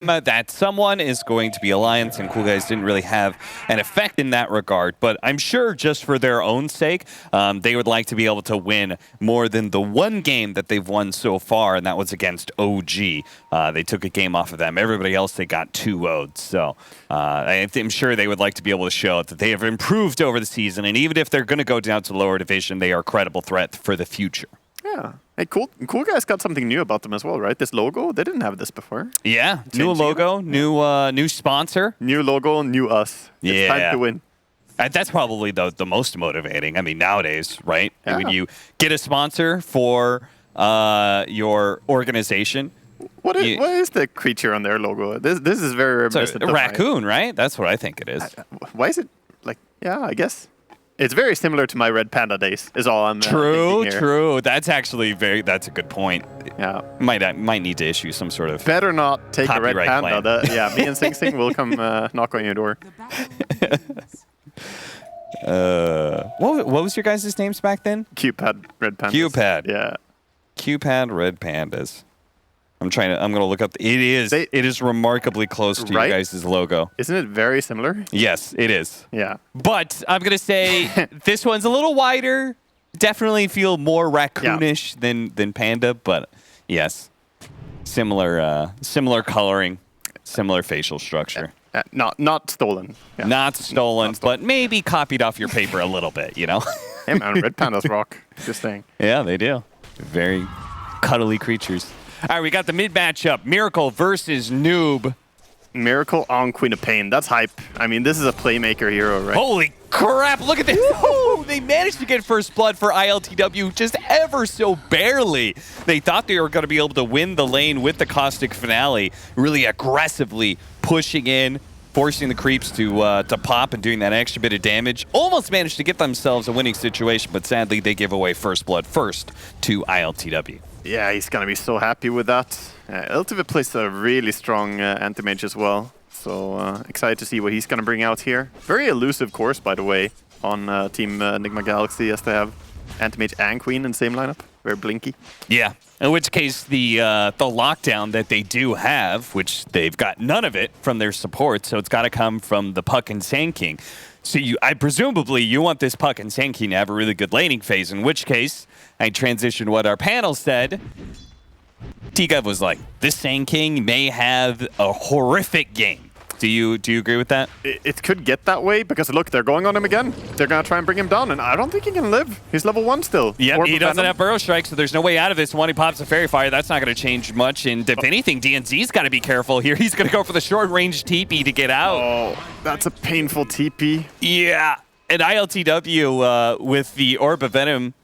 that someone is going to be Alliance, and Coolguys didn't really have an effect in that regard. But I'm sure just for their own sake, they would like to be able to win more than the one game that they've won so far, and that was against OG. They took a game off of them. Everybody else, they got 2-0'd. So I'm sure they would like to be able to show that they have improved over the season, and even if they're going to go down to the lower division, they are a credible threat for the future. Yeah. Hey, Coolguys got something new about them as well, right? This logo, they didn't have this before. Yeah, new logo, new sponsor. New logo, new us. It's time to win. That's probably the most motivating. I mean, nowadays, right? Yeah. When you get a sponsor for your organization. What is the creature on their logo? This is very a raccoon, right? That's what I think it is. Why is it like? Yeah, I guess. It's very similar to my Red Panda days, is all I'm thinking here. True. That's actually that's a good point. Yeah. Might need to issue some sort of better not take a Red Panda. Claim. Me and Sing Sing will come knock on your door. What was your guys' names back then? Q-Pad Red Pandas. Q-Pad. Yeah. Q-Pad Red Pandas. I'm gonna look up. It is remarkably close to your guys' logo. Isn't it very similar? Yes, it is. Yeah. But I'm gonna say this one's a little wider. Definitely feel more raccoonish than Panda, but yes, similar coloring, similar facial structure. Not stolen. Yeah. Not stolen, but maybe copied off your paper a little bit. You know. Hey man, Red Pandas rock. Just saying. Yeah, they do. Very cuddly creatures. All right, we got the mid matchup, Miracle versus Noob. Miracle on Queen of Pain. That's hype. I mean, this is a playmaker hero, right? Holy crap, look at this. Woo! They managed to get first blood for ILTW just ever so barely. They thought they were going to be able to win the lane with the Caustic Finale, really aggressively pushing in, forcing the creeps to pop and doing that extra bit of damage. Almost managed to get themselves a winning situation, but sadly they give away first blood first to ILTW. Yeah, he's going to be so happy with that. Ultimate plays a really strong anti-mage as well. So excited to see what he's going to bring out here. Very elusive course, by the way, on Team Nigma Galaxy, as they have anti-mage and Queen in the same lineup. Very blinky. Yeah, in which case the lockdown that they do have, which they've got none of it from their support, so it's got to come from the Puck and Sand King. So presumably you want this Puck and Sand King to have a really good laning phase, in which case I transitioned what our panel said. T-Gov was like, this Sand King may have a horrific game. Do you agree with that? It could get that way because look, they're going on him again. They're going to try and bring him down, and I don't think he can live. He's level 1 still. Yeah, he doesn't have Burrow Strike, so there's no way out of this. When he pops a Fairy Fire, that's not going to change much. And if anything, DNZ's got to be careful here. He's going to go for the short-range TP to get out. Oh, that's a painful TP. Yeah, and ILTW with the Orb of Venom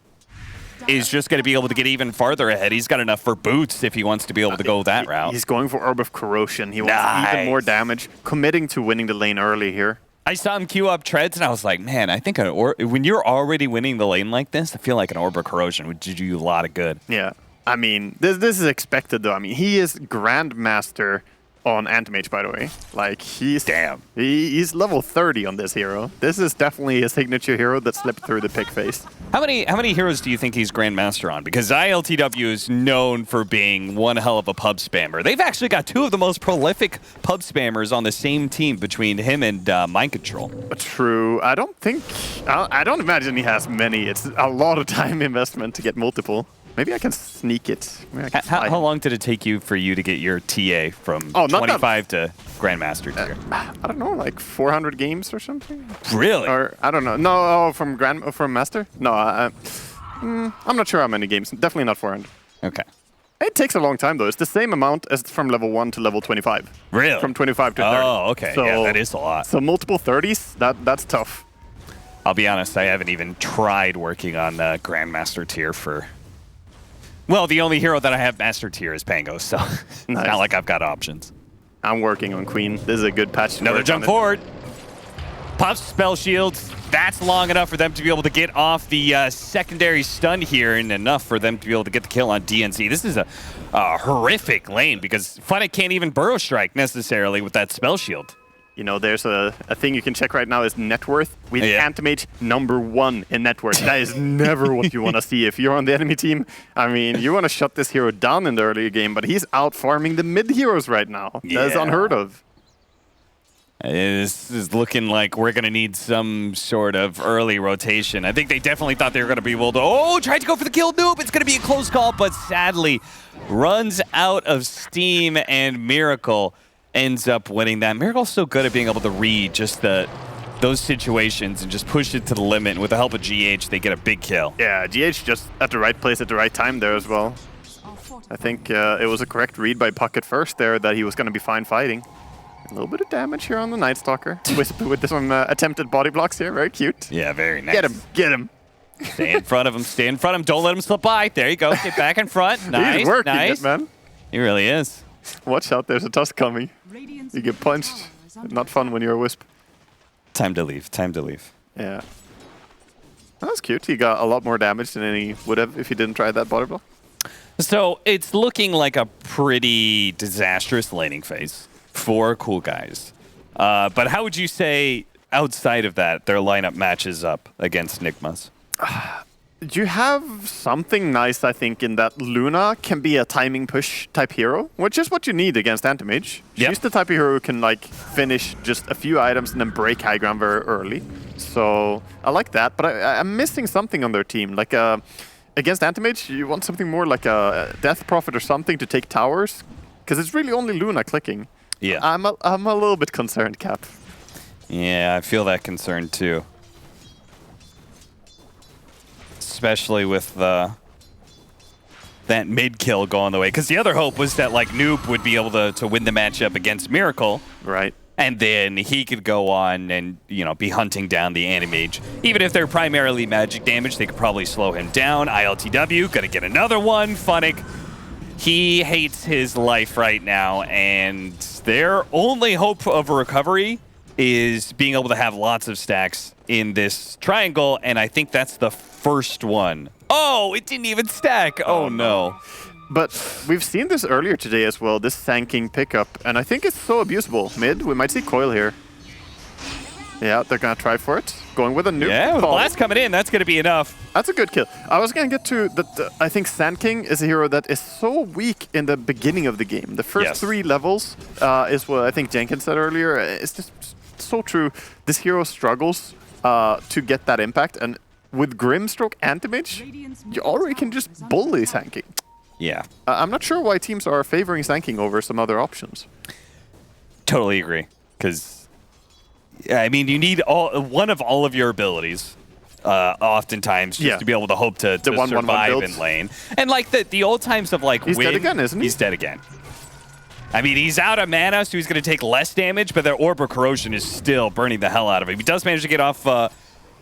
is just going to be able to get even farther ahead. He's got enough for boots if he wants to be able to go that route. He's going for Orb of Corrosion. He wants even more damage, committing to winning the lane early here. I saw him queue up treads, and I was like, man, I think when you're already winning the lane like this, I feel like an Orb of Corrosion would do you a lot of good. Yeah. I mean, this is expected, though. I mean, he is Grandmaster on Anti-Mage, by the way. Like, he's level 30 on this hero. This is definitely a signature hero that slipped through the pick phase. How many heroes do you think he's Grandmaster on? Because ILTW is known for being one hell of a pub spammer. They've actually got two of the most prolific pub spammers on the same team between him and Mind Control. True. I don't imagine he has many. It's a lot of time investment to get multiple. Maybe I can sneak it. How long did it take you to get your TA from 25 to Grandmaster tier? I don't know, like 400 games or something. Really? Or I don't know. No, from Master? No, I'm not sure how many games. Definitely not 400. Okay. It takes a long time though. It's the same amount as from level 1 to level 25. Really? From 25 to 30. Oh, okay. So, yeah, that is a lot. So multiple 30s. That's tough. I'll be honest. I haven't even tried working on Grandmaster tier for. Well, the only hero that I have Master tier is Pango, so it's not like I've got options. I'm working on Queen. This is a good patch. Another jump forward. Pops spell shields. That's long enough for them to be able to get off the secondary stun here, and enough for them to be able to get the kill on DNZ. This is a horrific lane because Funnick can't even Burrow Strike necessarily with that spell shield. You know, there's a thing you can check right now is net worth. With Anti-Mage #1 in net worth. That is never what you want to see. If you're on the enemy team, I mean, you want to shut this hero down in the early game, but he's out farming the mid heroes right now. Yeah. That is unheard of. This is looking like we're going to need some sort of early rotation. I think they definitely thought they were going to be able to... Oh, tried to go for the kill. Nope, it's going to be a close call, but sadly runs out of steam, and Miracle ends up winning that. Miracle's so good at being able to read just those situations and just push it to the limit. And with the help of GH, they get a big kill. Yeah, GH just at the right place at the right time there as well. I think it was a correct read by Puck at first there that he was going to be fine fighting. A little bit of damage here on the Night Stalker with some attempted body blocks here. Very cute. Yeah, very nice. Get him, get him. Stay in front of him, stay in front of him. Don't let him slip by. There you go. Get back in front. Nice, He's working nice. it, man. He really is. Watch out, there's a tusk coming. You get punched. Not fun when you're a Wisp. Time to leave, time to leave. Yeah. That was cute. He got a lot more damage than he would have if he didn't try that body block. So it's looking like a pretty disastrous laning phase for Coolguys. But how would you say, outside of that, their lineup matches up against Nigma's? You have something nice, I think, in that Luna can be a timing push type hero, which is what you need against Anti-Mage. Yep. She's the type of hero who can like finish just a few items and then break high ground very early. So I like that, but I'm missing something on their team. Like against Anti-Mage, you want something more like a Death Prophet or something to take towers, because it's really only Luna clicking. Yeah. I'm a little bit concerned, Cap. Yeah, I feel that concern too. Especially with that mid kill going the way. Because the other hope was that like Noob would be able to win the matchup against Miracle. Right. And then he could go on and, you know, be hunting down the Anti-Mage. Even if they're primarily magic damage, they could probably slow him down. ILTW, gonna get another one. Funnick, he hates his life right now, and their only hope of a recovery is being able to have lots of stacks in this triangle, and I think that's the first one. Oh, it didn't even stack. Oh, no. But we've seen this earlier today as well, this Sanking pickup, and I think it's so abusable. Mid, we might see Coil here. Yeah, they're going to try for it. Going with a nuke. Yeah, with the blast coming in, that's going to be enough. That's a good kill. I was going to get to that. I think Sand King is a hero that is so weak in the beginning of the game. The first 3 levels is what I think Jenkins said earlier. It's just so true. This hero struggles to get that impact, and with Grimstroke Anti-Mage, you already can just bully Sand King. Yeah. I'm not sure why teams are favoring Sand King over some other options. Totally agree, because I mean, you need one of all of your abilities, oftentimes, just to be able to hope to survive in lane. And like the old times of like he's dead again, isn't he? He's dead again. I mean, he's out of mana, so he's going to take less damage, but their Orb of Corrosion is still burning the hell out of him. He does manage to get off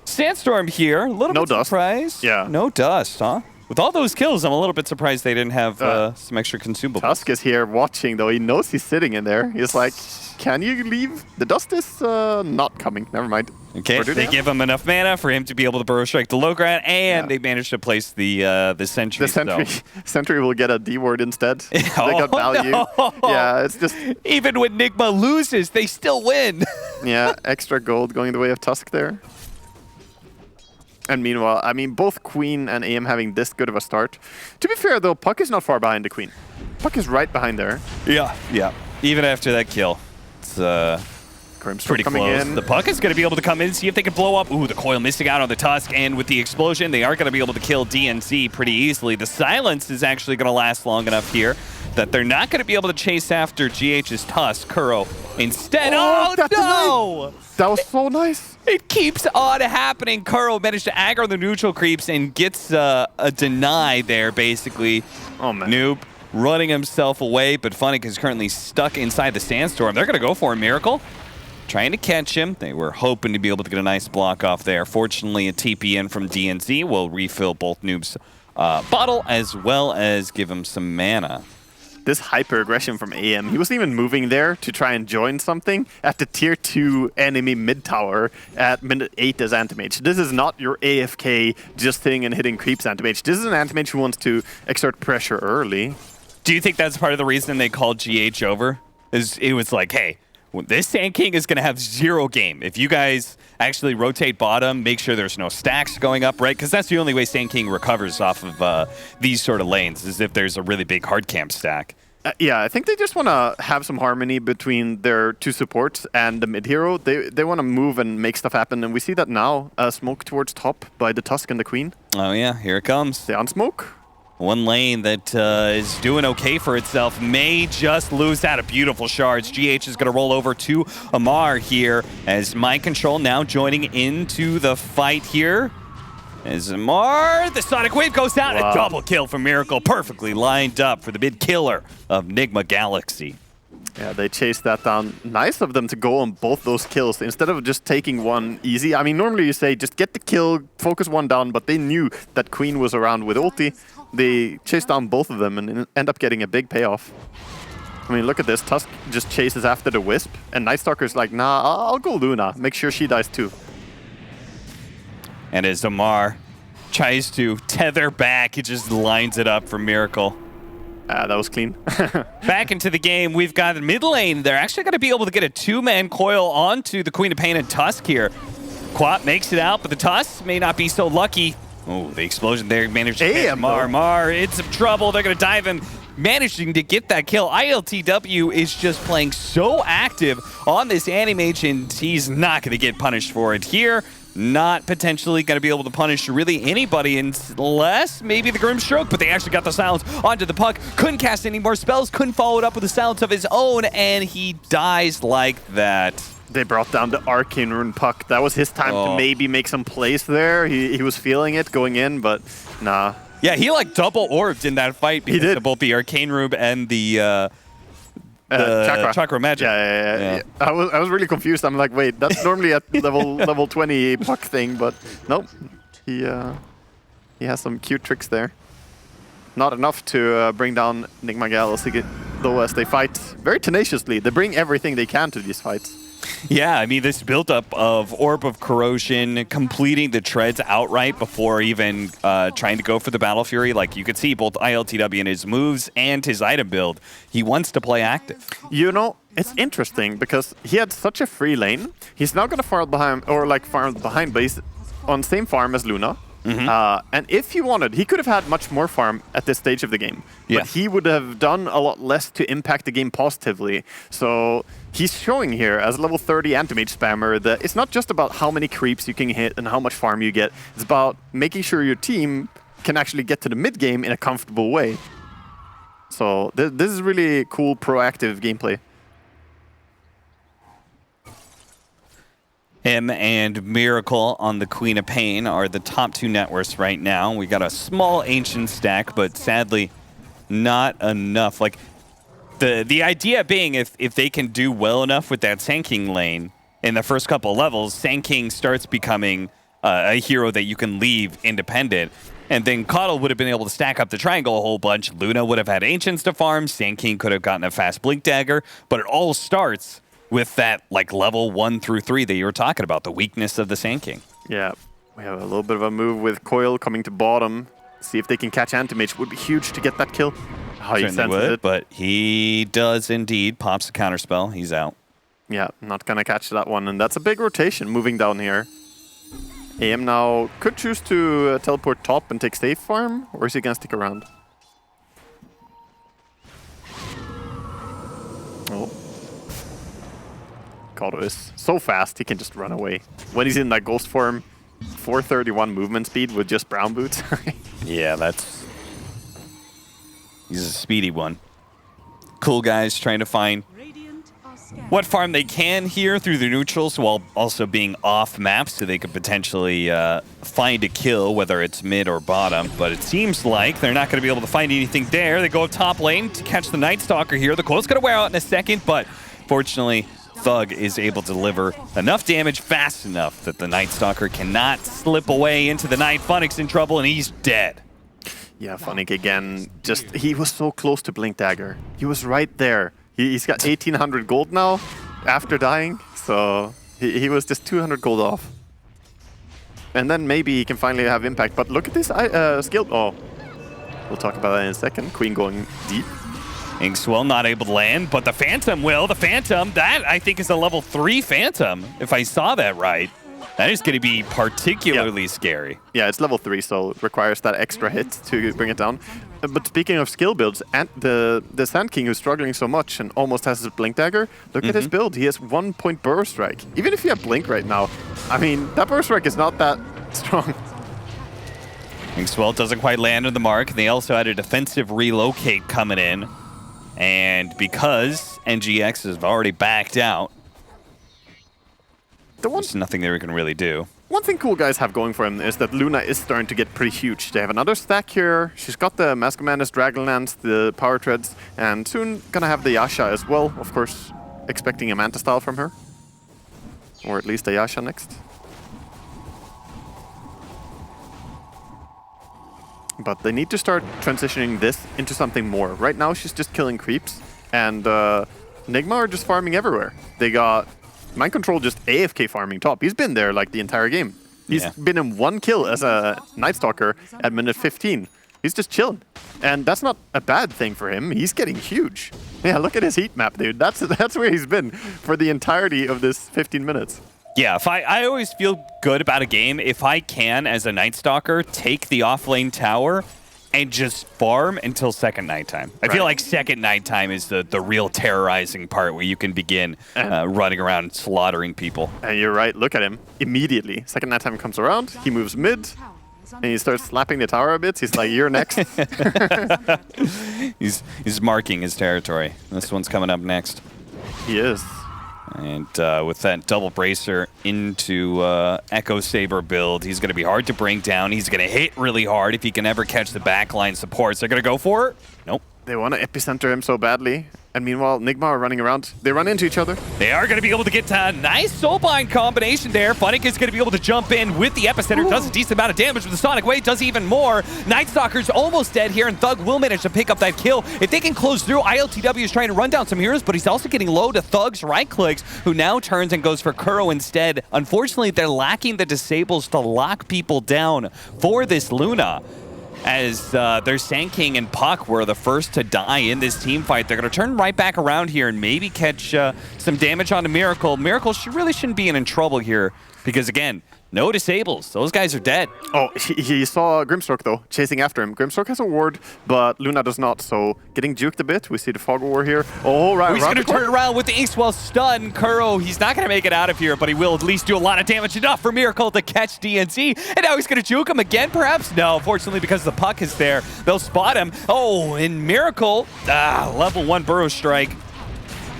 Sandstorm here. A little bit surprised. Yeah. No dust, huh? With all those kills, I'm a little bit surprised they didn't have some extra consumables. Tusk is here watching, though. He knows he's sitting in there. He's like, can you leave? The dust is not coming. Never mind. Okay, they give him enough mana for him to be able to burrow strike the low ground, and they managed to place the sentry. The sentry will get a D ward instead. They got value. No. Yeah, it's just... Even when Nigma loses, they still win. Yeah, extra gold going the way of Tusk there. And meanwhile, I mean, both Queen and AM having this good of a start. To be fair, though, Puck is not far behind the Queen. Puck is right behind there. Yeah, yeah. Even after that kill, it's pretty close. The Puck is going to be able to come in, see if they can blow up. Ooh, the Coil missing out on the Tusk, and with the explosion, they are going to be able to kill DNC pretty easily. The silence is actually going to last long enough here that they're not going to be able to chase after GH's Tusk. Kuro instead. Oh, no! That was so nice. It keeps on happening. Kuro managed to aggro the neutral creeps and gets a deny there, basically. Oh, man. Noob running himself away, but Funnick is currently stuck inside the Sandstorm. They're going to go for a Miracle, trying to catch him. They were hoping to be able to get a nice block off there. Fortunately, a TP in from DNZ will refill both Noob's bottle as well as give him some mana. This hyper-aggression from AM, he wasn't even moving there to try and join something at the tier 2 enemy mid-tower at minute 8 as Anti-Mage. This is not your AFK just sitting and hitting creeps Anti-Mage. This is an Anti-Mage who wants to exert pressure early. Do you think that's part of the reason they called GH over? It was like, hey, this Sand King is going to have zero game. If you guys actually rotate bottom, make sure there's no stacks going up, right? Because that's the only way Sand King recovers off of these sort of lanes, is if there's a really big hard camp stack. Yeah, I think they just want to have some harmony between their two supports and the mid hero. They want to move and make stuff happen, and we see that now. Smoke towards top by the Tusk and the Queen. Oh yeah, here it comes. They unsmoke. One lane that is doing okay for itself may just lose out of beautiful shards. GH is going to roll over to Amar here as Mind Control now joining into the fight here. As Amar, the Sonic Wave goes down. Wow. A double kill for Miracle, perfectly lined up for the mid killer of Nigma Galaxy. Yeah, they chased that down. Nice of them to go on both those kills instead of just taking one easy. I mean, normally you say just get the kill, focus one down, but they knew that Queen was around with ulti. They chased down both of them and end up getting a big payoff. I mean, look at this. Tusk just chases after the Wisp, and Night Stalker's like, nah, I'll go Luna. Make sure she dies too. And as Amar tries to tether back, it just lines it up for Miracle. That was clean. Back into the game, we've got mid lane. They're actually going to be able to get a two-man coil onto the Queen of Pain and Tusk here. Quap makes it out, but the Tusk may not be so lucky. Oh, the explosion there managed to hit Mar in some trouble. They're going to dive in, managing to get that kill. ILTW is just playing so active on this Animage, and he's not going to get punished for it here. Not potentially going to be able to punish really anybody unless maybe the Grim Stroke, but they actually got the silence onto the puck. Couldn't cast any more spells, couldn't follow it up with a silence of his own, and he dies like that. They brought down the Arcane Rune puck. That was his time to maybe make some plays there. He was feeling it going in, but nah. Yeah, he like double orbed in that fight because of both the Arcane Rune and the Chakra Magic. Yeah. I was really confused. I'm like, wait, that's normally at level 20 puck thing, but nope. He has some cute tricks there. Not enough to bring down Nigma Galaxy, though, as they fight very tenaciously. They bring everything they can to these fights. Yeah, I mean, this buildup of Orb of Corrosion, completing the treads outright before even trying to go for the Battle Fury. Like, you could see both ILTW in his moves and his item build. He wants to play active. You know, it's interesting because he had such a free lane. He's now going to farm behind, or like farm behind, but he's on the same farm as Luna. And if he wanted, he could have had much more farm at this stage of the game. But he would have done a lot less to impact the game positively. So he's showing here as level 30 anti-mage spammer that it's not just about how many creeps you can hit and how much farm you get. It's about making sure your team can actually get to the mid game in a comfortable way. So this is really cool, proactive gameplay. Him and Miracle on the Queen of Pain are the top two net worths right now. We got a small Ancient stack, but sadly not enough. Like, the idea being if they can do well enough with that Sand King lane in the first couple levels, Sand King starts becoming a hero that you can leave independent. And then Coddle would have been able to stack up the triangle a whole bunch. Luna would have had Ancients to farm. Sand King could have gotten a fast Blink Dagger. But it all starts with that like level 1 through 3 that you were talking about, the weakness of the Sand King. Yeah, we have a little bit of a move with Coil coming to bottom. See if they can catch Anti-Mage. Would be huge to get that kill. How he senses it. But he does indeed. Pops the counterspell. He's out. Yeah, not gonna catch that one. And that's a big rotation moving down here. AM now could choose to teleport top and take safe farm, or is he gonna stick around? Oh. Kato is so fast, he can just run away. When he's in that ghost form, 431 movement speed with just brown boots. Yeah, that's... He's a speedy one. Coolguys trying to find what farm they can here through the neutrals while also being off map so they could potentially find a kill, whether it's mid or bottom. But it seems like they're not going to be able to find anything there. They go top lane to catch the Night Stalker here. The coil's going to wear out in a second, but fortunately, Thug is able to deliver enough damage fast enough that the Night Stalker cannot slip away into the night. Funnick's in trouble, and he's dead. Yeah, Funnick again. Just, he was so close to Blink Dagger. He was right there. He's got 1,800 gold now after dying, so he was just 200 gold off. And then maybe he can finally have impact. But look at this skill. Oh, we'll talk about that in a second. Queen going deep. Inkswell not able to land, but the Phantom will. The Phantom, that I think is a level 3 Phantom, if I saw that right. That is going to be particularly scary. Yeah, it's level 3, so it requires that extra hit to bring it down. But speaking of skill builds, and the Sand King who's struggling so much and almost has his Blink Dagger, look at his build. He has 1 point Burrow Strike. Even if you have Blink right now, I mean, that Burrow Strike is not that strong. Inkswell doesn't quite land on the mark. They also had a defensive relocate coming in. And because NGX has already backed out, there's nothing they can really do. One thing Coolguys have going for him is that Luna is starting to get pretty huge. They have another stack here. She's got the Mask of Madness, Dragonlance, the Power Treads, and soon gonna have the Yasha as well. Of course, expecting a Manta style from her. Or at least a Yasha next. But they need to start transitioning this into something more. Right now, she's just killing creeps, and Nigma are just farming everywhere. They got Mind Control just AFK farming top. He's been there like the entire game. He's been in 1 kill as a Night Stalker at minute 15. He's just chilling. And that's not a bad thing for him. He's getting huge. Yeah, look at his heat map, dude. That's where he's been for the entirety of this 15 minutes. Yeah, I always feel good about a game if I can, as a Night Stalker, take the off-lane tower and just farm until second nighttime. I feel like second nighttime is the real terrorizing part where you can begin running around slaughtering people. And you're right, look at him. Immediately, second nighttime comes around, he moves mid, and he starts slapping the tower a bit. He's like, you're next. he's marking his territory. This one's coming up next. He is. And with that double bracer into Echo Saber build, he's going to be hard to bring down. He's going to hit really hard if he can ever catch the backline supports. They're going to go for it? Nope. They want to epicenter him so badly. And meanwhile, Nigma are running around. They run into each other. They are going to be able to get a nice Soulbind combination there. Funnick is going to be able to jump in with the epicenter. Does a decent amount of damage with the Sonic Wave. Does even more. Night Stalker's almost dead here, and Thug will manage to pick up that kill. If they can close through, ILTW is trying to run down some heroes, but he's also getting low to Thug's right clicks, who now turns and goes for Kuro instead. Unfortunately, they're lacking the disables to lock people down for this Luna. As their Sand King and Puck were the first to die in this team fight. They're going to turn right back around here and maybe catch some damage onto Miracle. Miracle really shouldn't be in trouble here because, again, no disables. Those guys are dead. Oh, he saw Grimstroke, though, chasing after him. Grimstroke has a ward, but Luna does not, so getting juked a bit. We see the Fog War here. Oh, right. He's going to turn around with the Inkswell stun. Kuro, he's not going to make it out of here, but he will at least do a lot of damage, enough for Miracle to catch DNC. And now he's going to juke him again, perhaps? No, fortunately, because the Puck is there, they'll spot him. Oh, and Miracle, level 1 Burrow Strike.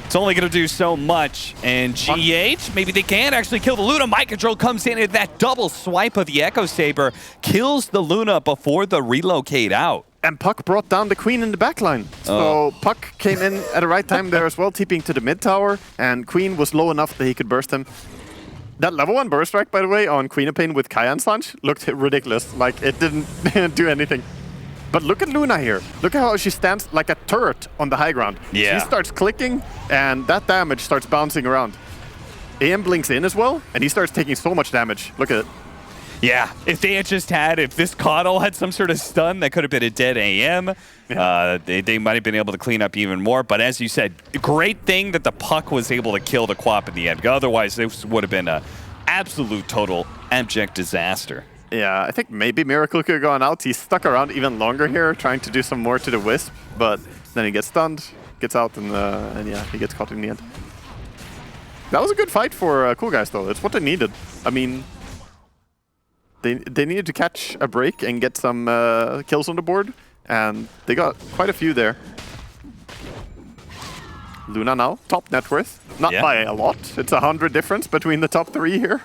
It's only going to do so much. And GH, maybe they can actually kill the Luna. Mind Control comes in, and that double swipe of the Echo Saber kills the Luna before the relocate out. And Puck brought down the Queen in the backline. So Puck came in at the right time there as well, TPing to the mid tower, and Queen was low enough that he could burst him. That level 1 burst strike, by the way, on Queen of Pain with Kayan Sanch looked ridiculous. Like, it didn't do anything. But look at Luna here. Look at how she stands like a turret on the high ground. Yeah. She starts clicking, and that damage starts bouncing around. AM blinks in as well, and he starts taking so much damage. Look at it. Yeah, if this Coddle had some sort of stun, that could have been a dead AM. Yeah. They might have been able to clean up even more. But as you said, great thing that the Puck was able to kill the Quap in the end. Otherwise, this would have been an absolute, total, abject disaster. Yeah, I think maybe Miracle could have gone out. He's stuck around even longer here, trying to do some more to the Wisp, but then he gets stunned, gets out, and yeah, he gets caught in the end. That was a good fight for Coolguys, though. It's what they needed. I mean, they needed to catch a break and get some kills on the board, and they got quite a few there. Luna now, top net worth. Not by a lot. It's 100 difference between the top 3 here,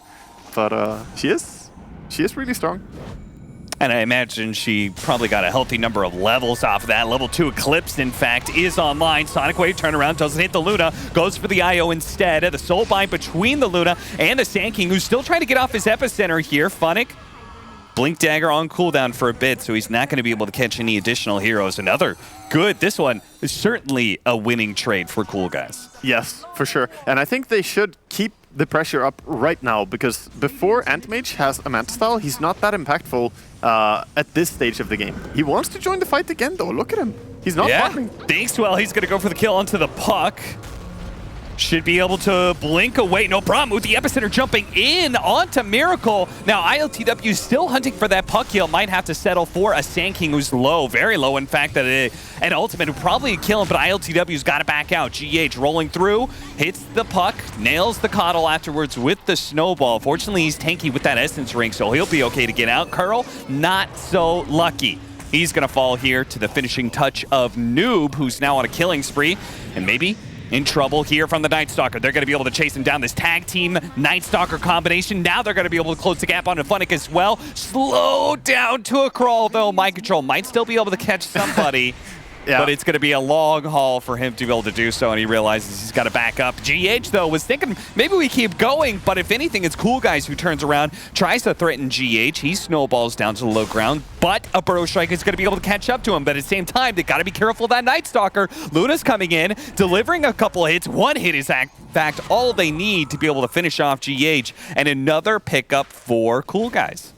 but she is really strong. And I imagine she probably got a healthy number of levels off of that. Level 2 Eclipse, in fact, is online. Sonic Wave turnaround doesn't hit the Luna. Goes for the IO instead. The Soulbind between the Luna and the Sand King, who's still trying to get off his epicenter here. Funnick, Blink Dagger on cooldown for a bit, so he's not going to be able to catch any additional heroes. Another good. This one is certainly a winning trade for Coolguys. Yes, for sure. And I think they should keep the pressure up right now, because before Antimage has a Manta style, he's not that impactful at this stage of the game. He wants to join the fight again, though. Look at him. He's not farming. Thinks well, he's going to go for the kill onto the puck. Should be able to blink away. No problem with the epicenter jumping in onto Miracle. Now, ILTW still hunting for that puck kill. Might have to settle for a Sand King who's low. Very low, in fact, that an ultimate would probably kill him, but ILTW's got to back out. GH rolling through, hits the puck, nails the coddle afterwards with the snowball. Fortunately, he's tanky with that Essence ring, so he'll be okay to get out. Curl, not so lucky. He's going to fall here to the finishing touch of Noob, who's now on a killing spree, and maybe in trouble here from the Night Stalker. They're going to be able to chase him down. This tag team Night Stalker combination. Now they're going to be able to close the gap onto Funnick as well. Slow down to a crawl, though. Mind Control might still be able to catch somebody. Yeah. But it's going to be a long haul for him to be able to do so, and he realizes he's got to back up. GH, though, was thinking maybe we keep going, but if anything, it's Coolguys who turns around, tries to threaten GH. He snowballs down to the low ground, but a Burrow Strike is going to be able to catch up to him. But at the same time, they got to be careful of that Night Stalker. Luna's coming in, delivering a couple of hits. One hit is, in fact, all they need to be able to finish off GH, and another pickup for Coolguys.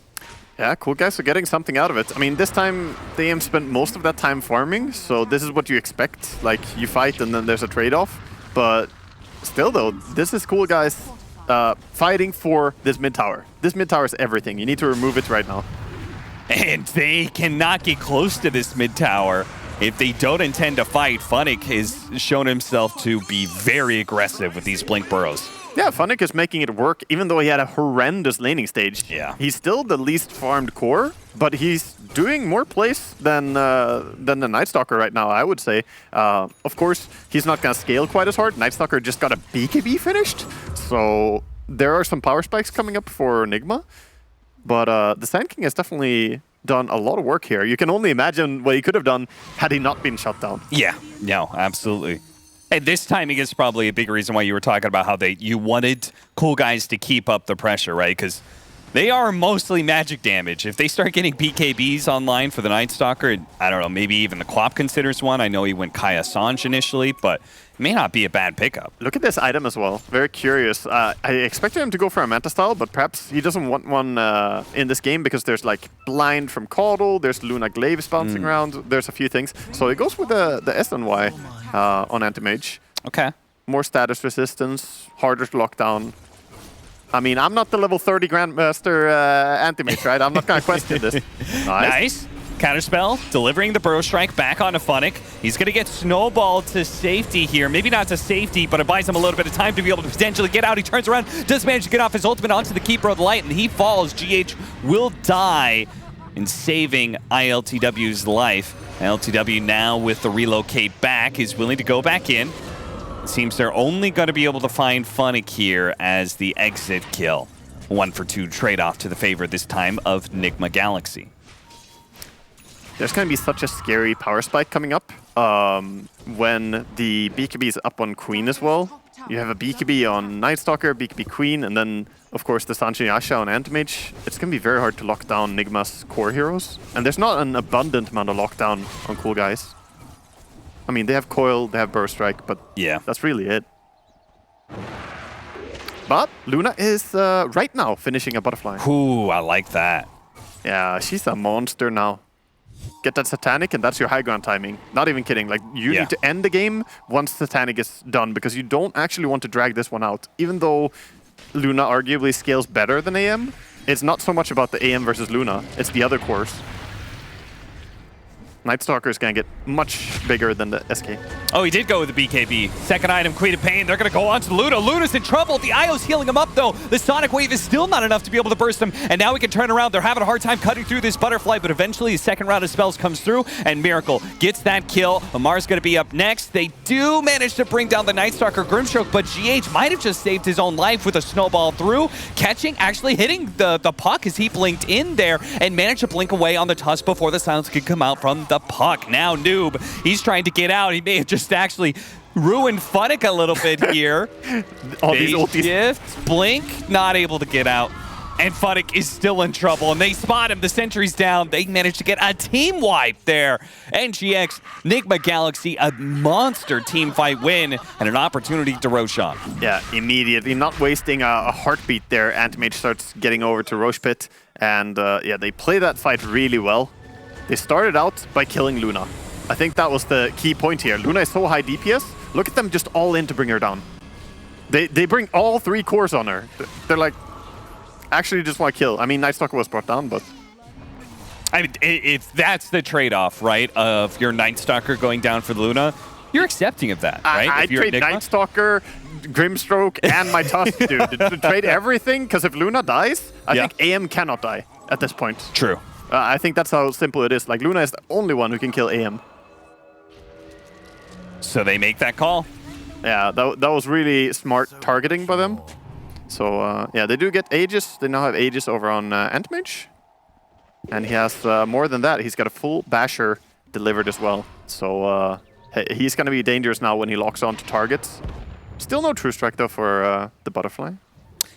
Yeah, Coolguys are getting something out of it. I mean, this time, they have spent most of that time farming, so this is what you expect. Like, you fight and then there's a trade-off. But still, though, this is Coolguys fighting for this mid-tower. This mid-tower is everything. You need to remove it right now. And they cannot get close to this mid-tower if they don't intend to fight. Funnick has shown himself to be very aggressive with these Blink Burrows. Yeah, Funnick is making it work, even though he had a horrendous laning stage. Yeah. He's still the least farmed core, but he's doing more plays than the Night Stalker right now, I would say. Of course, he's not going to scale quite as hard. Night Stalker just got a BKB finished, so there are some power spikes coming up for Nigma. But the Sand King has definitely done a lot of work here. You can only imagine what he could have done had he not been shut down. Yeah, no, absolutely. And this timing is probably a big reason why you were talking about how you wanted Coolguys to keep up the pressure, right? Because they are mostly magic damage. If they start getting BKBs online for the Night Stalker, I don't know, maybe even the Quap considers one. I know he went Kai Assange initially, but it may not be a bad pickup. Look at this item as well. Very curious. I expected him to go for a Manta style, but perhaps he doesn't want one in this game because there's like Blind from Caudle, there's Luna Glaives bouncing around, there's a few things. So he goes with the SNY on Anti-Mage. Okay. More status resistance, harder to lock down. I mean, I'm not the level 30 Grandmaster Anti-Mage, right? I'm not going to question this. Nice. Counterspell, delivering the Burrow Strike back onto Funnick. He's going to get snowballed to safety here. Maybe not to safety, but it buys him a little bit of time to be able to potentially get out. He turns around, does manage to get off his ultimate onto the Keeper of the Light, and he falls. GH will die in saving ILTW's life. ILTW now with the relocate back is willing to go back in. It seems they're only going to be able to find Funnick here as the exit kill. 1-for-2 trade-off to the favor this time of Nigma Galaxy. There's going to be such a scary power spike coming up when the BKB is up on Queen as well. You have a BKB on Night Stalker, BKB Queen, and then, of course, the Sanchi Asha on Anti-Mage. It's going to be very hard to lock down Nigma's core heroes. And there's not an abundant amount of lockdown on Coolguys. I mean, they have Coil, they have Burrow Strike, but yeah, that's really it. But Luna is right now finishing a Butterfly. Ooh, I like that. Yeah, she's a monster now. Get that Satanic, and that's your high ground timing. Not even kidding. Like, you need to end the game once Satanic is done, because you don't actually want to drag this one out. Even though Luna arguably scales better than AM, it's not so much about the AM versus Luna. It's the other cores. Night Stalker is going to get much bigger than the SK. Oh, he did go with the BKB. Second item, Queen of Pain. They're going to go on to Luna. Luna's in trouble. The IO's healing him up, though. The Sonic Wave is still not enough to be able to burst him. And now we can turn around. They're having a hard time cutting through this Butterfly, but eventually the second round of spells comes through, and Miracle gets that kill. Amar's going to be up next. They do manage to bring down the Night Stalker Grimstroke, but GH might have just saved his own life with a snowball through, catching, actually hitting the puck as he blinked in there and managed to blink away on the tusk before the silence could come out from the puck. Now Noob, he's trying to get out. He may have just actually ruined Funnick a little bit here. All these ultis. Shift, blink, not able to get out. And Funnick is still in trouble, and they spot him. The sentry's down. They manage to get a team wipe there. NGX, Nigma Galaxy, a monster team fight win, and an opportunity to Roshan. Yeah, immediately. Not wasting a heartbeat there. Anti-Mage starts getting over to Roche Pit, and yeah, they play that fight really well. They started out by killing Luna. I think that was the key point here. Luna is so high DPS. Look at them just all in to bring her down. They bring all 3 cores on her. They're like, actually just want to kill. I mean, Night Stalker was brought down, but... I mean, if that's the trade-off, right, of your Night Stalker going down for Luna, you're accepting of that, right? I'd trade Night Stalker, Grimstroke, and my Tusk, dude. To trade everything, because if Luna dies, I think AM cannot die at this point. True. I think that's how simple it is. Like, Luna is the only one who can kill AM. So they make that call. Yeah, that was really smart targeting by them. So, yeah, they do get Aegis. They now have Aegis over on Antimage. And he has more than that. He's got a full Basher delivered as well. So he's going to be dangerous now when he locks on to targets. Still no True Strike, though, for the Butterfly.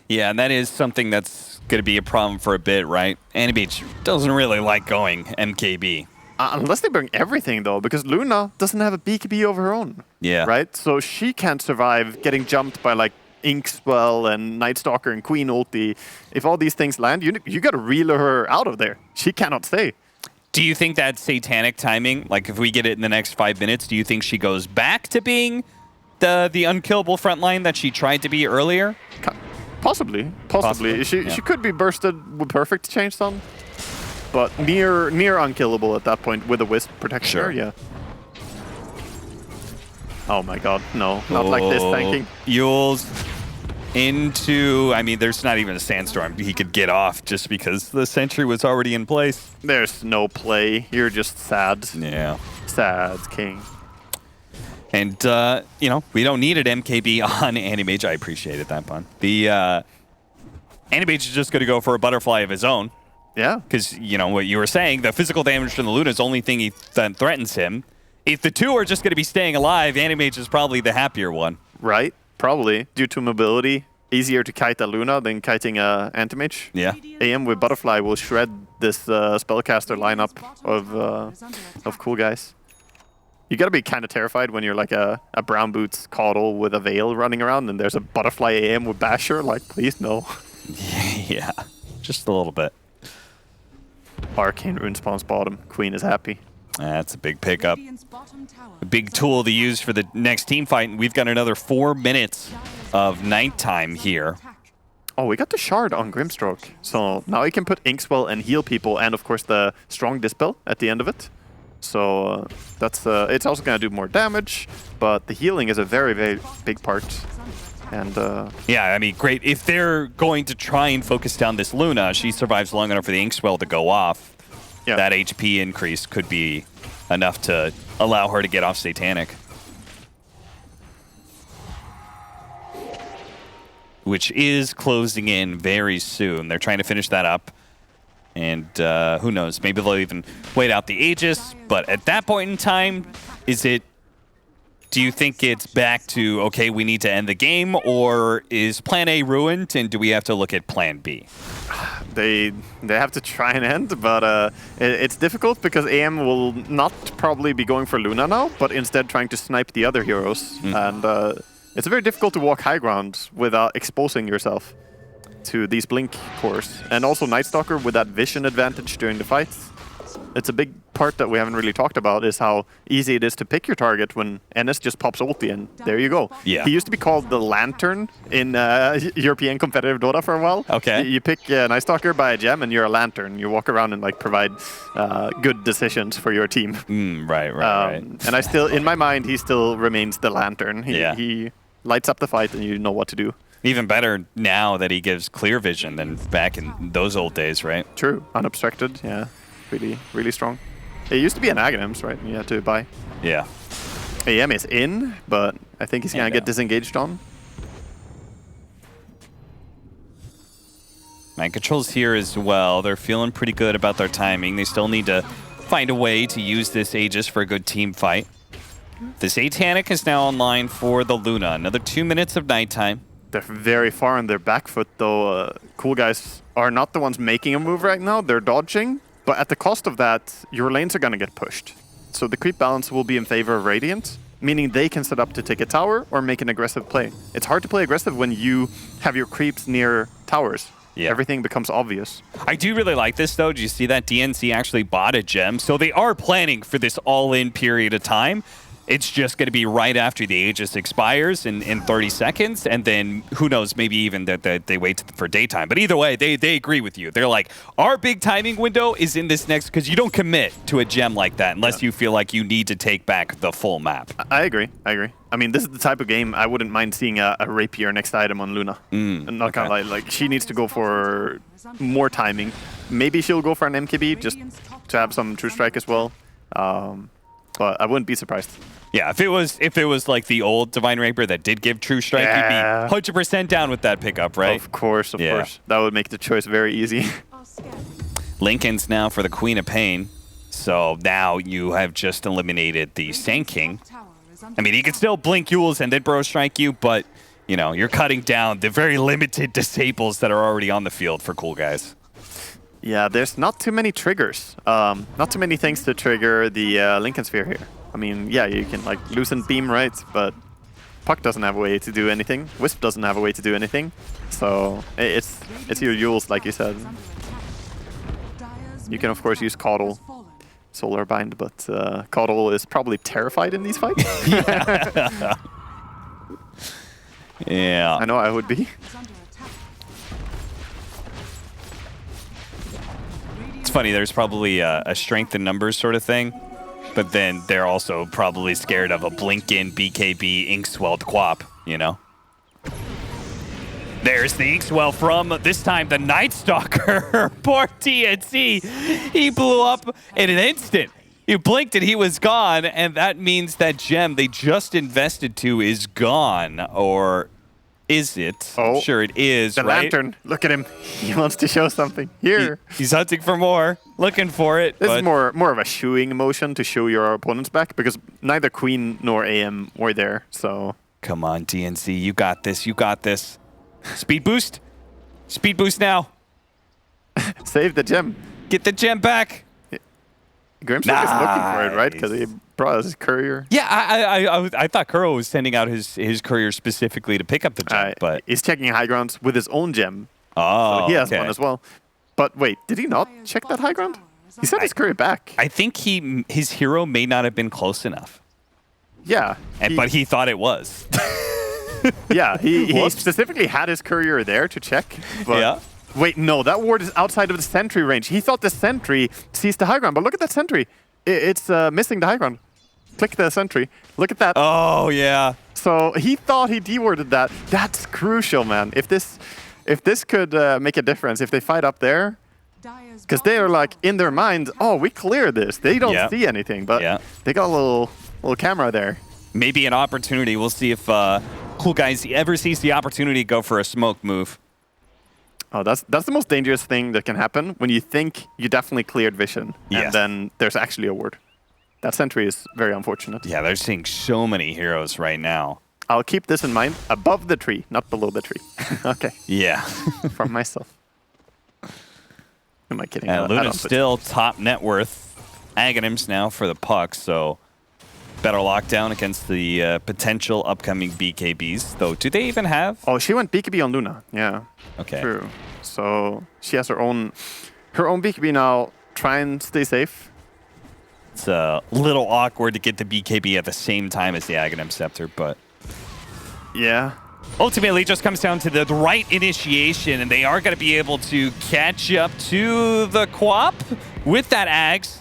Yeah, and that is something that's going to be a problem for a bit, right? Anti-Beach doesn't really like going MKB. Unless they bring everything, though, because Luna doesn't have a BKB of her own. Yeah. Right? So she can't survive getting jumped by, like, Inkswell and Night Stalker and Queen ulti. If all these things land, you got to reel her out of there. She cannot stay. Do you think that satanic timing, like if we get it in the next 5 minutes, do you think she goes back to being the unkillable frontline that she tried to be earlier? Possibly. She could be bursted with perfect change stun, but near unkillable at that point with a Wisp protecting Sure. her, yeah. Oh my god, no. Not like this, thanking. Yules into... I mean, there's not even a Sandstorm he could get off just because the sentry was already in place. There's no play. You're just sad. Yeah. Sad king. And, you know, we don't need an MKB on Anti-Mage. I appreciated that pun. The Anti-Mage is just going to go for a Butterfly of his own. Yeah. Because, you know, what you were saying, the physical damage from the Luna is the only thing that threatens him. If the two are just going to be staying alive, Anti-Mage is probably the happier one. Right. Probably. Due to mobility. Easier to kite a Luna than kiting a Anti-Mage. Yeah. AM with Butterfly will shred this spellcaster lineup of Coolguys. You gotta be kind of terrified when you're like a brown boots caudal with a veil running around and there's a Butterfly AM with Basher. Like, please no. Yeah. Just a little bit. Arcane Rune spawns bottom. Queen is happy. That's a big pickup. A big tool to use for the next team fight. And we've got another 4 minutes of nighttime here. Oh, we got the Shard on Grimstroke. So now he can put Inkswell and heal people and, of course, the Strong Dispel at the end of it. So that's it's also going to do more damage, but the healing is a very, very big part. And yeah, I mean, great. If they're going to try and focus down this Luna, she survives long enough for the Inkswell to go off. Yeah. That HP increase could be enough to allow her to get off Satanic. Which is closing in very soon. They're trying to finish that up. And who knows, maybe they'll even wait out the Aegis. But at that point in time, do you think it's back to, okay, we need to end the game? Or is plan A ruined and do we have to look at plan B? They have to try and end, but it's difficult because AM will not probably be going for Luna now, but instead trying to snipe the other heroes. And it's very difficult to walk high ground without exposing yourself to these blink cores. And also Night Stalker with that vision advantage during the fights. It's a big part that we haven't really talked about is how easy it is to pick your target when NS just pops ulti and there you go. Yeah. He used to be called the Lantern in European competitive Dota for a while. Okay. You pick Night Stalker by a gem and you're a Lantern. You walk around and like provide good decisions for your team. Right. And I still, in my mind, he still remains the Lantern. He lights up the fight and you know what to do. Even better now that he gives clear vision than back in those old days, right? True. Unobstructed, yeah. Really, really strong. It used to be an Aghanims, right? You had to buy. Yeah. AM is in, but I think he's going to get disengaged on. Mind Control's here as well. They're feeling pretty good about their timing. They still need to find a way to use this Aegis for a good team fight. The Satanic is now online for the Luna. Another 2 minutes of nighttime. They're very far on their back foot, though. Coolguys are not the ones making a move right now. They're dodging. But at the cost of that, your lanes are going to get pushed. So the creep balance will be in favor of Radiant, meaning they can set up to take a tower or make an aggressive play. It's hard to play aggressive when you have your creeps near towers. Yeah. Everything becomes obvious. I do really like this, though. Do you see that DNC actually bought a gem? So they are planning for this all-in period of time. It's just going to be right after the Aegis expires in 30 seconds, and then who knows, maybe even that they wait for daytime. But either way, they agree with you. They're like, our big timing window is in this next, because you don't commit to a gem like that unless you feel like you need to take back the full map. I agree. I mean, this is the type of game I wouldn't mind seeing a rapier next item on Luna. I'm not gonna lie, like, she needs to go for more timing. Maybe she'll go for an MKB just to have some True Strike as well. But I wouldn't be surprised. Yeah, if it was like the old Divine Rapier that did give True Strike, you'd be 100% down with that pickup, right? Of course, of course. That would make the choice very easy. Lincoln's now for the Queen of Pain. So now you have just eliminated the Sand King. I mean, he can still blink Yules and then Burrow Strike you, but, you know, you're cutting down the very limited disables that are already on the field for Coolguys. Yeah, there's not too many triggers. Not too many things to trigger the Lincoln Sphere here. I mean, yeah, you can like loosen beam, right? But Puck doesn't have a way to do anything. Wisp doesn't have a way to do anything. So it's your Yules, like you said. You can of course use Coddle, Solar Bind, but Coddle is probably terrified in these fights. Yeah. I know I would be. It's funny, there's probably a strength in numbers sort of thing, but then they're also probably scared of a blink-in BKB Inkswell Quap, you know? There's the Inkswell from, this time, the Night Stalker. Poor TNC. He blew up in an instant. You blinked and he was gone, and that means that gem they just invested to is gone, or is it? Oh, I'm sure it is, the right? Lantern. Look at him. He wants to show something. Here. He's hunting for more, looking for it. This is more of a shooing motion to show your opponents back, because neither Queen nor AM were there, so... Come on, DNC. You got this. You got this. Speed boost. Speed boost now. Save the gem. Get the gem back. Grimstock is looking for it, right? Because he brought his courier. Yeah, I thought Kuro was sending out his courier specifically to pick up the gem, but... He's checking high grounds with his own gem. Oh, so he has okay. one as well. But wait, did he not check that high ground? He sent his courier back. I think his hero may not have been close enough. Yeah. But he thought it was. Yeah, he specifically had his courier there to check. But yeah. Wait, no, that ward is outside of the sentry range. He thought the sentry sees the high ground, but look at that sentry. It's missing the high ground. Click the sentry. Look at that. Oh, yeah. So he thought he dewarded that. That's crucial, man. If this could make a difference, if they fight up there, because they are like in their minds, oh, we cleared this. They don't see anything, but they got a little camera there. Maybe an opportunity. We'll see if Coolguys ever sees the opportunity to go for a smoke move. Oh, that's the most dangerous thing that can happen when you think you definitely cleared vision, and then there's actually a ward. That sentry is very unfortunate. Yeah, they're seeing so many heroes right now. I'll keep this in mind. Above the tree, not below the tree. Okay. Yeah. For myself. Am I kidding? And Luna's still top net worth. Aghanims now for the puck, so better lockdown against the potential upcoming BKBs. Though, do they even have? Oh, she went BKB on Luna. Yeah. Okay. True. So she has her own BKB now. Try and stay safe. It's a little awkward to get the BKB at the same time as the Aghanim Scepter, but... Yeah. Ultimately, it just comes down to the right initiation, and they are going to be able to catch up to the Quap with that Ags.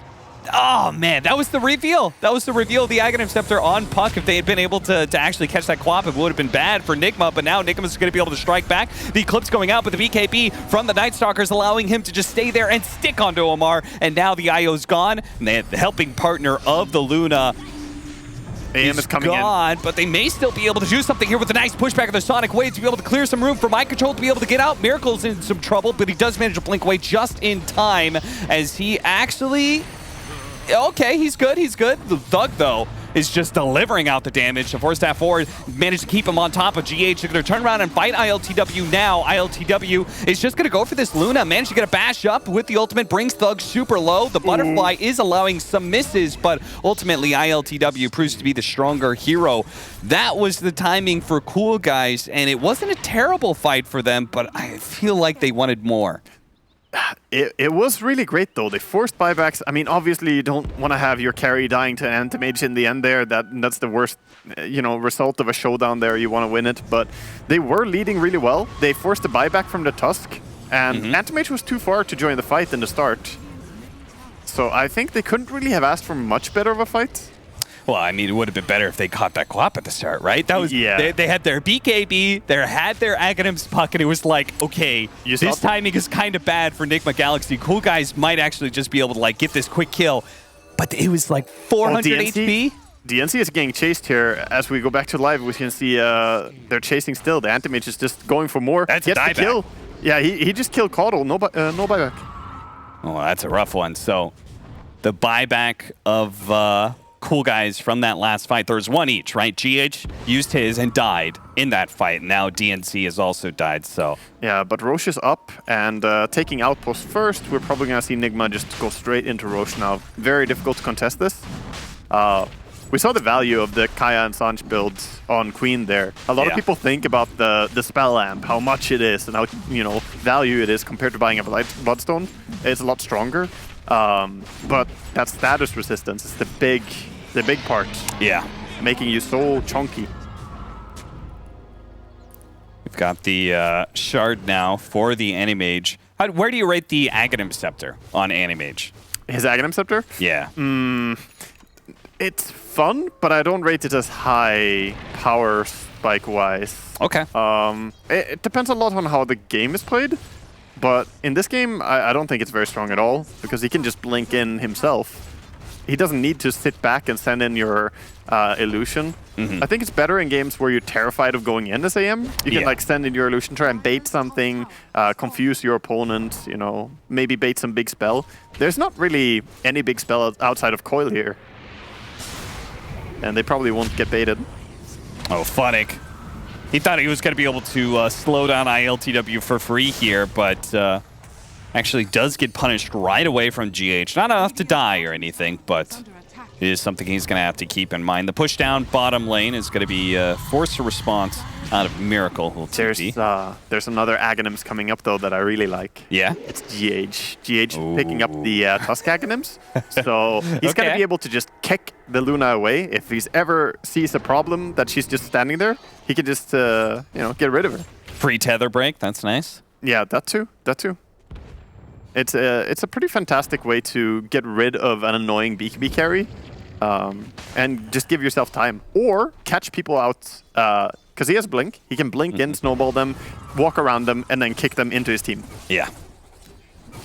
Oh, man, that was the reveal. That was the reveal of the Aghanim Scepter on Puck. If they had been able to actually catch that Quap, it would have been bad for Nigma, but now Nigma's going to be able to strike back. The Eclipse going out, but the BKB from the Night Stalkers allowing him to just stay there and stick onto Omar, and now the IO's gone, and the helping partner of the Luna AM is coming gone, but they may still be able to do something here with a nice pushback of the Sonic Wave to be able to clear some room for Mind Control to be able to get out. Miracle's in some trouble, but he does manage to blink away just in time as he actually... Okay, he's good, he's good. The Thug, though, is just delivering out the damage. To force that forward, managed to keep him on top of GH. They're going to turn around and fight ILTW now. ILTW is just going to go for this Luna. Managed to get a bash up with the ultimate, brings Thug super low. The butterfly is allowing some misses, but ultimately ILTW proves to be the stronger hero. That was the timing for Coolguys, and it wasn't a terrible fight for them, but I feel like they wanted more. It was really great, though. They forced buybacks. I mean, obviously, you don't want to have your carry dying to an anti-mage in the end there. That's the worst, result of a showdown there. You want to win it. But they were leading really well. They forced a buyback from the Tusk, and anti-mage was too far to join the fight in the start. So I think they couldn't really have asked for much better of a fight. Well, I mean, it would have been better if they caught that Quap at the start, right? That was they had their BKB, they had their Aghanim's puck, and it was like, okay, this timing is kind of bad for Nigma Galaxy. Coolguys might actually just be able to like get this quick kill, but it was like 400 HP. DNC is getting chased here. As we go back to live, we can see they're chasing still. The anti-mage is just going for more. That's a dieback. Kill. Yeah, he just killed Caudle. No buyback. Oh, that's a rough one. So the buyback of Coolguys from that last fight. There was one each, right? GH used his and died in that fight. Now DNC has also died, so. Yeah, but Roche is up and taking Outpost first. We're probably going to see Nigma just go straight into Roche now. Very difficult to contest this. We saw the value of the Kaya and Sanj builds on Queen there. A lot of people think about the spell amp, how much it is and how value it is compared to buying a Bloodstone. It's a lot stronger. But that status resistance is the big part. Yeah. Making you so chunky. We've got the shard now for the Animage. Where do you rate the Aghanim Scepter on Animage? His Aghanim Scepter? Yeah. It's fun, but I don't rate it as high power spike-wise. Okay. It depends a lot on how the game is played. But in this game, I don't think it's very strong at all, because he can just blink in himself. He doesn't need to sit back and send in your illusion. I think it's better in games where you're terrified of going in as AM. You can like send in your illusion, try and bait something, confuse your opponent, maybe bait some big spell. There's not really any big spell outside of Coil here. And they probably won't get baited. Oh, Funnick. He thought he was going to be able to slow down ILTW for free here, but actually does get punished right away from GH. Not enough to die or anything, but it is something he's going to have to keep in mind. The push down bottom lane is going to be forced a response out of Miracle. There's another Aghanims coming up, though, that I really like. Yeah? It's GH. GH picking up the Tusk Aghanims. So he's going to be able to just kick the Luna away. If he's ever sees a problem that she's just standing there, he can just, get rid of her. Free tether break. That's nice. Yeah, that too. It's a pretty fantastic way to get rid of an annoying BKB carry and just give yourself time. Or catch people out, because he has Blink. He can blink in, snowball them, walk around them, and then kick them into his team. Yeah.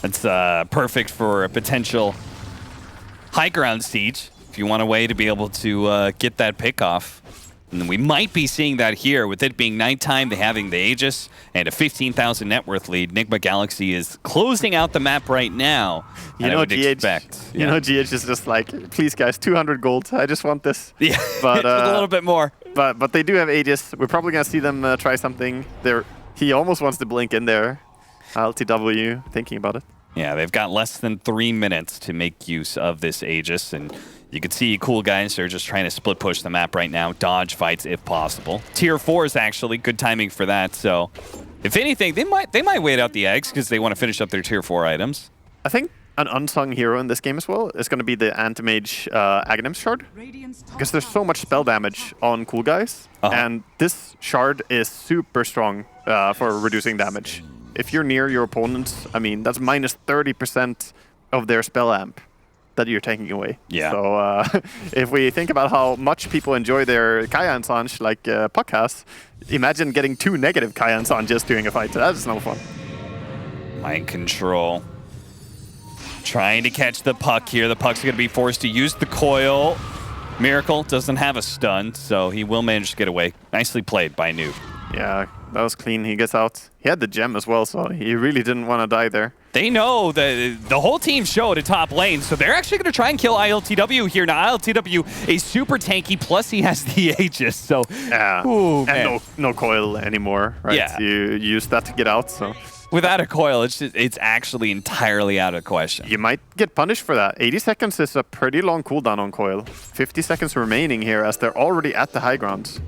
That's perfect for a potential high ground siege, if you want a way to be able to get that pick off. And we might be seeing that here with it being nighttime, they having the Aegis, and a 15,000 net worth lead. Nigma Galaxy is closing out the map right now. GH is just like, please guys, 200 gold. I just want this. Yeah, but a little bit more. But they do have Aegis. We're probably gonna see them try something. He almost wants to blink in there. LTW thinking about it. Yeah, they've got less than 3 minutes to make use of this Aegis, and you can see Coolguys are just trying to split push the map right now, dodge fights if possible. Tier 4 is actually good timing for that, so if anything, they might wait out the eggs because they want to finish up their Tier 4 items. I think an unsung hero in this game as well is going to be the Anti-Mage Aghanim Shard, because there's so much spell damage on Coolguys, and this shard is super strong for reducing damage. If you're near your opponents, I mean, that's minus 30% of their spell amp that you're taking away. Yeah. So if we think about how much people enjoy their Kaya and Sanj, like Puck has, imagine getting 2 negative Kaya and Sanj just doing a fight. That's no fun. Mind control. Trying to catch the puck here. The puck's going to be forced to use the coil. Miracle doesn't have a stun, so he will manage to get away. Nicely played by Noob. Yeah, That was clean. He gets out. He had the gem as well, so he really didn't want to die there. They know that the whole team showed at top lane, so they're actually going to try and kill ILTW here. Now, ILTW is super tanky, plus he has the Aegis, so... Yeah, ooh, and no coil anymore, right? Yeah. You use that to get out, so... Without a coil, it's actually entirely out of question. You might get punished for that. 80 seconds is a pretty long cooldown on coil. 50 seconds remaining here as they're already at the high ground.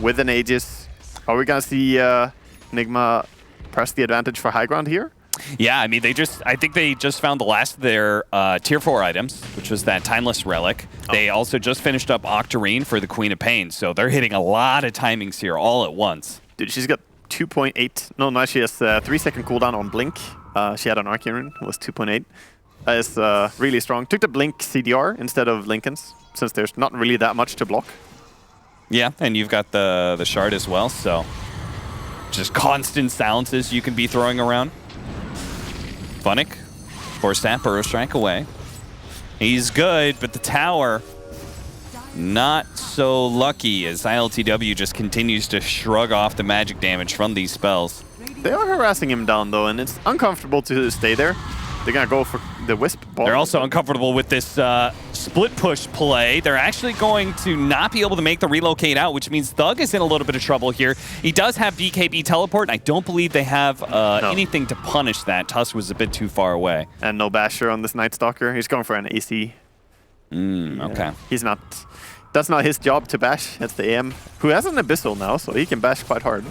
With an Aegis. Are we going to see Nigma press the advantage for high ground here? Yeah, I mean, I think they just found the last of their tier 4 items, which was that Timeless Relic. Oh. They also just finished up Octarine for the Queen of Pain, so they're hitting a lot of timings here all at once. Dude, she's got 2.8. No, now she has 3-second cooldown on Blink. She had an Arcane, it was 2.8. That is really strong. Took the Blink CDR instead of Linken's, since there's not really that much to block. Yeah, and you've got the shard as well, so just constant silences you can be throwing around. Funnick, force that Burrow Strike away. He's good, but the tower, not so lucky as ILTW just continues to shrug off the magic damage from these spells. They are harassing him down, though, and it's uncomfortable to stay there. They're going to go for the Wisp ball. They're also uncomfortable with this split push play. They're actually going to not be able to make the relocate out, which means Thug is in a little bit of trouble here. He does have BKB teleport, and I don't believe they have anything to punish that. Tusk was a bit too far away. And no Basher on this Night Stalker. He's going for an AC. Okay. He's not... That's not his job to bash. That's the AM, who has an Abyssal now, so he can bash quite hard.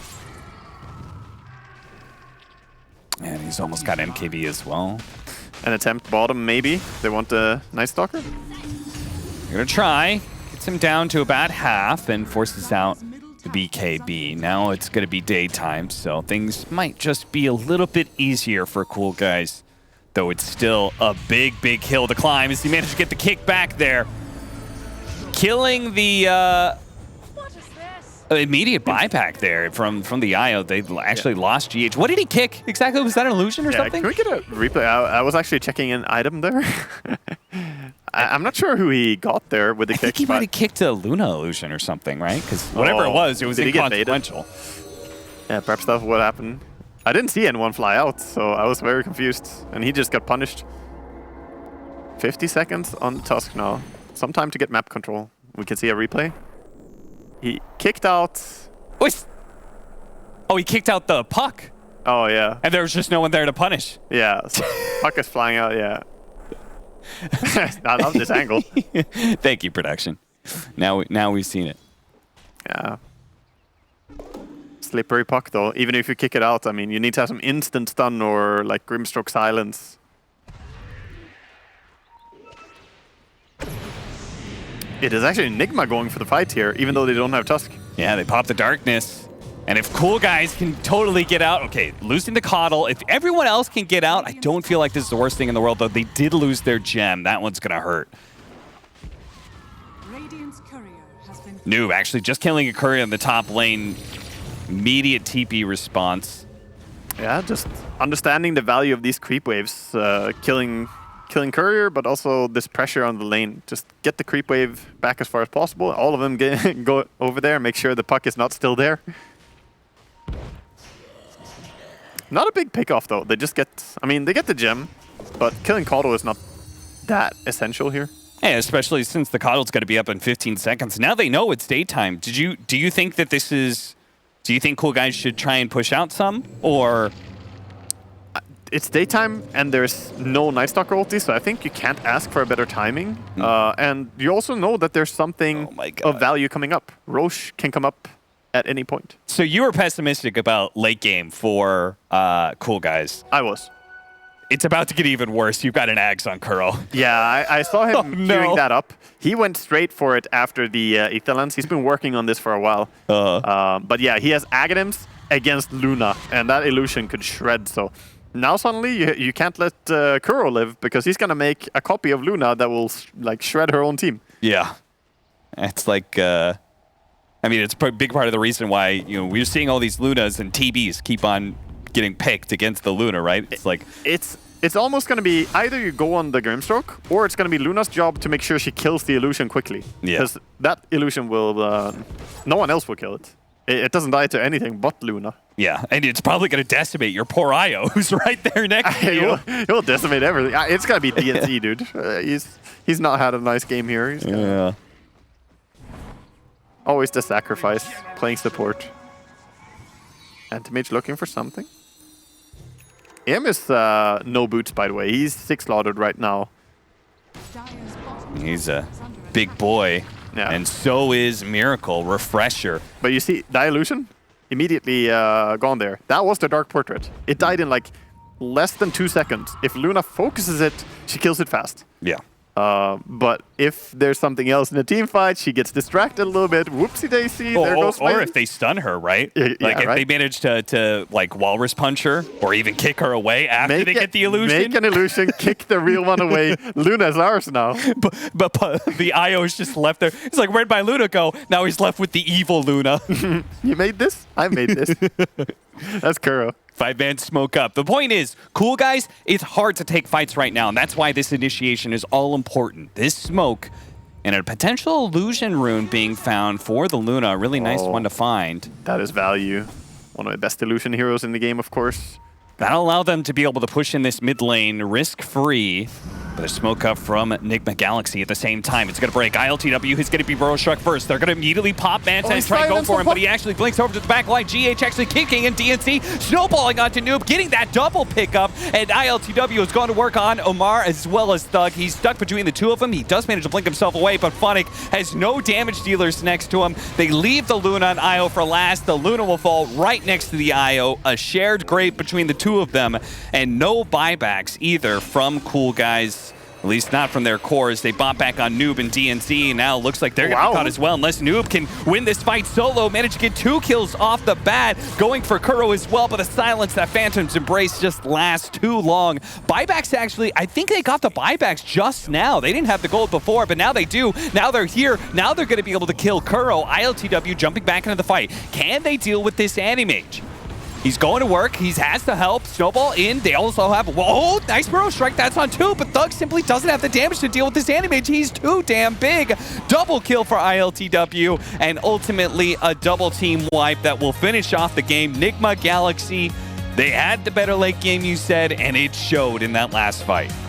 And he's almost got MKB as well. An attempt bottom, maybe. They want the Night Stalker. They're going to try. Gets him down to about half and forces out the BKB. Now it's going to be daytime, so things might just be a little bit easier for Coolguys. Though it's still a big, big hill to climb as he managed to get the kick back there. Killing the immediate buyback there from the IO. They actually lost GH. What did he kick exactly? Was that an illusion or something? Can we get a replay? I was actually checking an item there. I'm not sure who he got there with the kick. I think he might have kicked a Luna illusion or something, right? Because whatever it was inconsequential. Yeah, perhaps that's what happened. I didn't see anyone fly out, so I was very confused. And he just got punished. 50 seconds on the Tusk now. Some time to get map control. We can see a replay. He kicked out... Oh, he kicked out the puck. Oh, yeah. And there was just no one there to punish. Yeah. So puck is flying out, yeah. I love this angle. Thank you, production. Now we've seen it. Yeah. Slippery puck, though. Even if you kick it out, I mean, you need to have some instant stun or, like, Grimstroke silence. It is actually Nigma going for the fight here, even though they don't have Tusk. Yeah, they pop the darkness. And if Coolguys can totally get out, okay, losing the Coddle. If everyone else can get out, I don't feel like this is the worst thing in the world, though. They did lose their gem. That one's going to hurt. Noob actually just killing a courier in the top lane. Immediate TP response. Yeah, just understanding the value of these creep waves. Killing courier, but also this pressure on the lane. Just get the creep wave back as far as possible. All of them go over there, make sure the puck is not still there. Not a big pick off though. They just get, I mean, they get the gem, but killing Coddle is not that essential here. Yeah, especially since the Coddle's going to be up in 15 seconds. Now they know it's daytime. Do you think that this is? Do you think Coolguys should try and push out some, or? It's daytime and there's no Night Stalker ulti, so I think you can't ask for a better timing. And you also know that there's something of value coming up. Roche can come up at any point. So you were pessimistic about late game for Coolguys. I was. It's about to get even worse. You've got an Ags on Kuro. Yeah, I saw him queuing that up. He went straight for it after the Ethelans. He's been working on this for a while. But yeah, he has Aghanim's against Luna, and that illusion could shred, so... Now suddenly you can't let Kuro live because he's gonna make a copy of Luna that will like shred her own team. Yeah, it's like I mean it's a big part of the reason why we're seeing all these Lunas and TBs keep on getting picked against the Luna, right? It's like it's almost gonna be either you go on the Grimstroke or it's gonna be Luna's job to make sure she kills the illusion quickly. Yeah, because that illusion will no one else will kill it. It doesn't die to anything but Luna. Yeah, and it's probably going to decimate your poor Io, who's right there next to you. He'll decimate everything. It's got to be DNC, dude. He's not had a nice game here. Yeah. Always the sacrifice, playing support. Anti-Mage looking for something. Im is no boots, by the way. He's 6 slaughtered right now. He's a big boy. Yeah. And so is Miracle, Refresher. But you see, Dilution, immediately gone there. That was the Dark Portrait. It died in like less than 2 seconds. If Luna focuses it, she kills it fast. Yeah. But if there's something else in the team fight, she gets distracted a little bit. Whoopsie daisy, there goes or if they stun her, right? Yeah, like if right? they manage to like walrus punch her or even kick her away after they get the illusion. Make an illusion, kick the real one away. Luna's ours now. But the IO is just left there. It's like, where'd my Luna go? Now he's left with the evil Luna. You made this? I made this. That's Kuro. 5-man smoke up. The point is, Coolguys, it's hard to take fights right now, and that's why this initiation is all important. This smoke and a potential illusion rune being found for the Luna, a really nice one to find. That is value. One of the best illusion heroes in the game, of course. That'll allow them to be able to push in this mid lane risk-free. But a smoke up from Nigma Galaxy at the same time. It's going to break. ILTW is going to be Burrow struck first. They're going to immediately pop Manta and try and go for him, but he actually blinks over to the back line. GH actually kicking, and DNC snowballing onto Noob, getting that double pickup, and ILTW is going to work on Omar as well as Thug. He's stuck between the two of them. He does manage to blink himself away, but Funnick has no damage dealers next to him. They leave the Luna on IO for last. The Luna will fall right next to the IO. A shared grave between the two of them, and no buybacks either from Coolguys. At least not from their cores. They bought back on Noob and DNC. Now looks like they're going to be caught as well, unless Noob can win this fight solo. Managed to get 2 kills off the bat. Going for Kuro as well, but the silence, that Phantom's Embrace just lasts too long. Buybacks actually, I think they got the buybacks just now. They didn't have the gold before, but now they do. Now they're here. Now they're going to be able to kill Kuro. ILTW jumping back into the fight. Can they deal with this Anti-Mage? He's going to work. He has to help. Snowball in. They also have... Whoa, nice Burrow strike. That's on 2, but Thug simply doesn't have the damage to deal with this Anti-Mage. He's too damn big. Double kill for ILTW, and ultimately a double team wipe that will finish off the game. Nigma Galaxy, they had the better late game, you said, and it showed in that last fight.